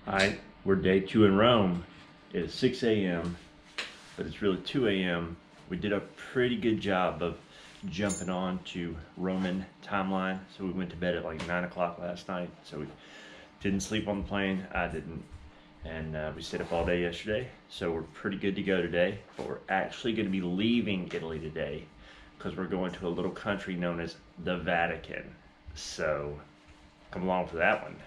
Alright, we're day 2 in Rome. It is 6 a.m., but it's really 2 a.m. We did a pretty good job of jumping on to Roman timeline. So we went to bed at like 9 o'clock last night. So we didn't sleep on the plane. I didn't. And we stayed up all day yesterday. So we're pretty good to go today. But we're actually going to be leaving Italy today because we're going to a little country known as the Vatican. So come along for that one.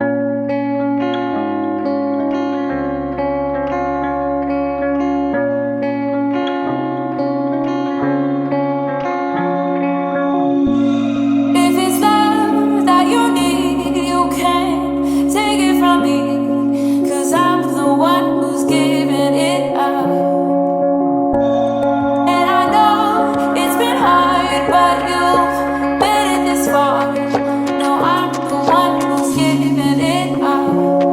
No, I'm the one who's giving it up.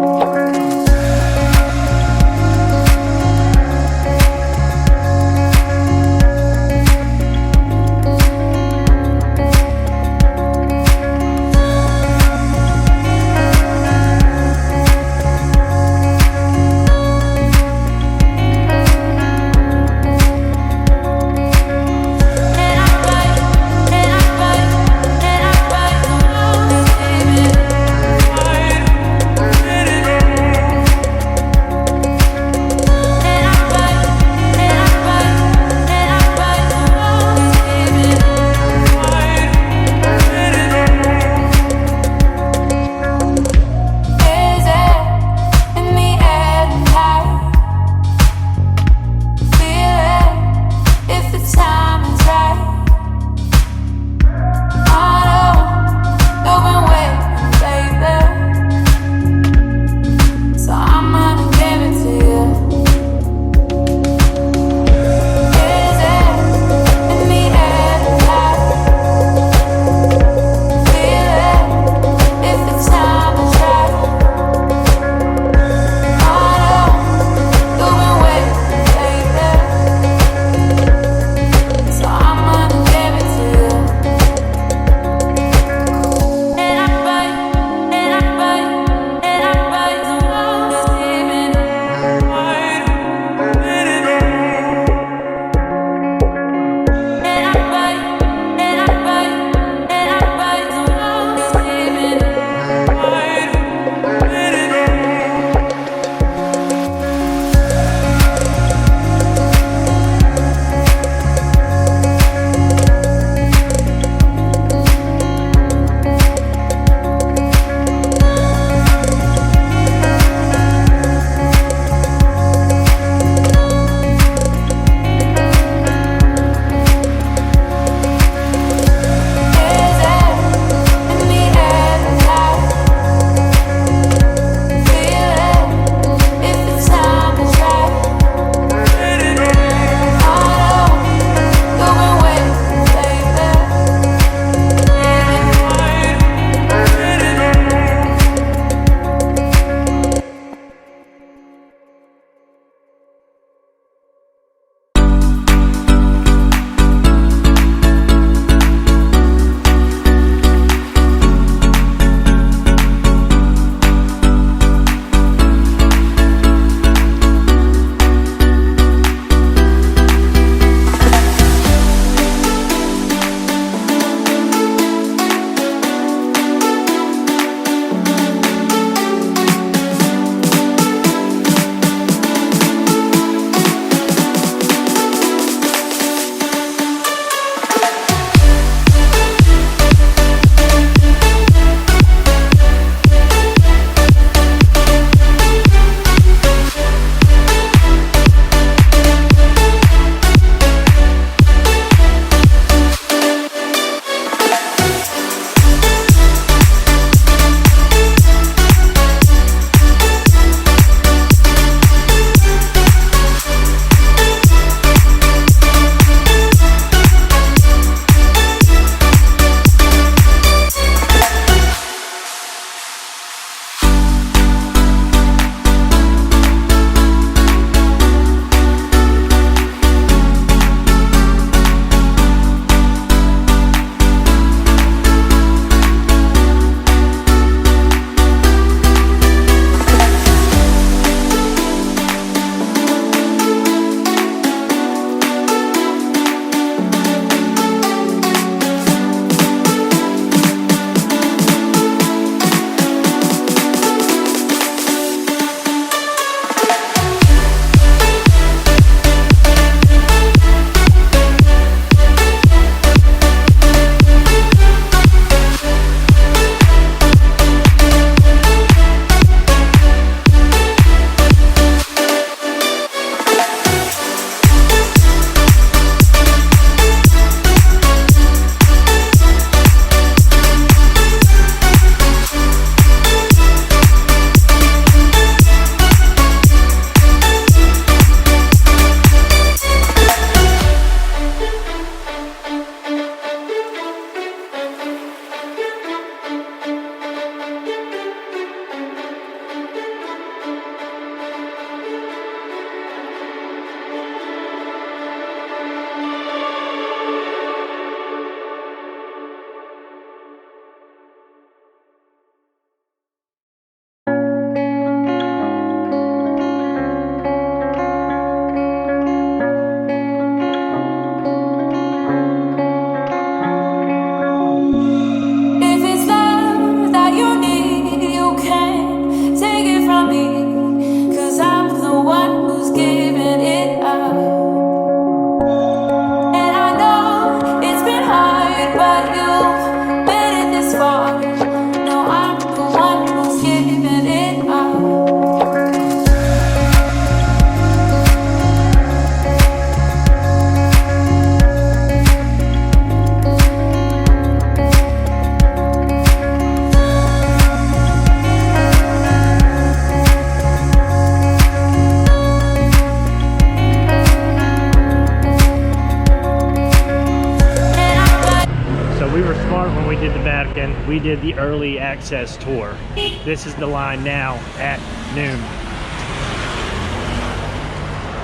Vatican. We did the early access tour. This is the line now at noon.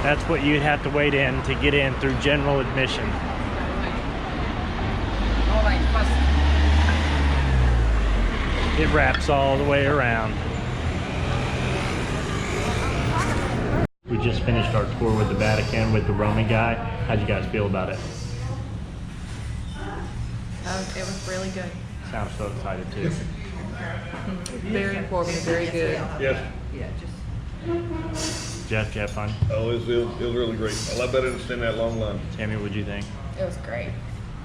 That's what you'd have to wait in to get in through general admission. It wraps all the way around. We just finished our tour with the Vatican with the Roman guy. How'd you guys feel about it? It was really good. Sounds so excited too. Very informative, very good. Yes. Yeah, just Jeff, did you have fun? Oh, it was really great. A lot better than standing that long line. Tammy, what'd you think? it was great.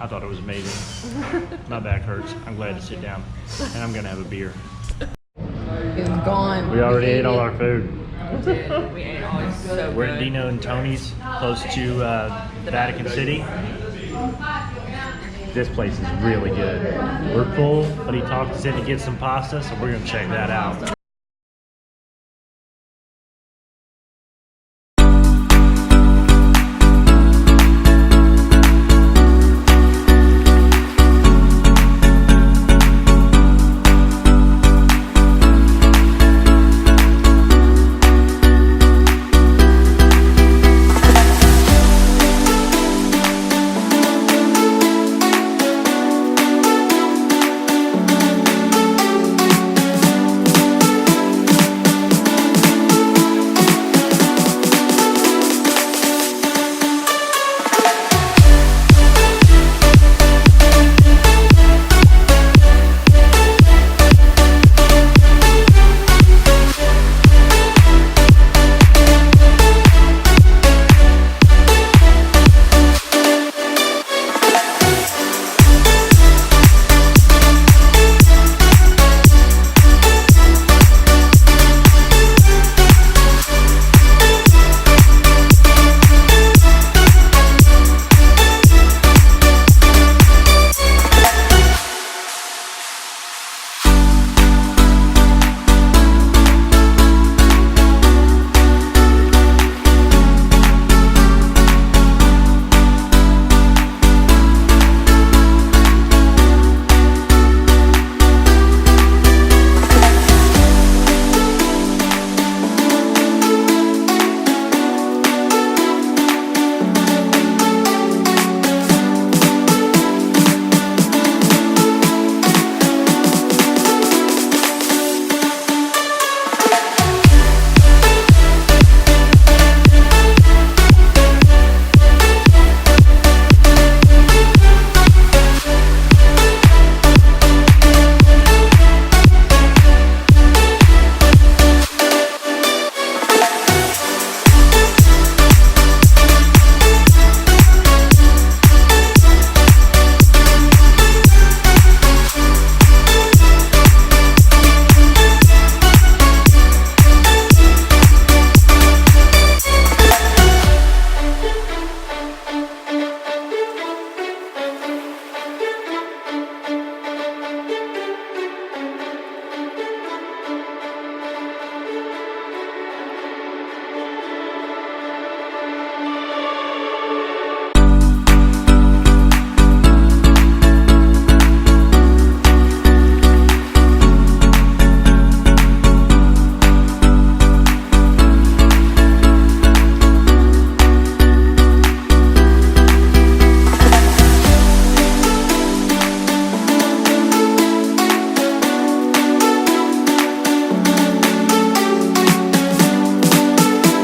I thought it was amazing. My back hurts. I'm glad to sit down. And I'm gonna have a beer. It was gone. We already ate all our food. We did. We ate all. It was so We're at good. Dino and Tony's, close to Vatican City. This place is really good. We're full, but he said to get some pasta, so we're gonna check that out.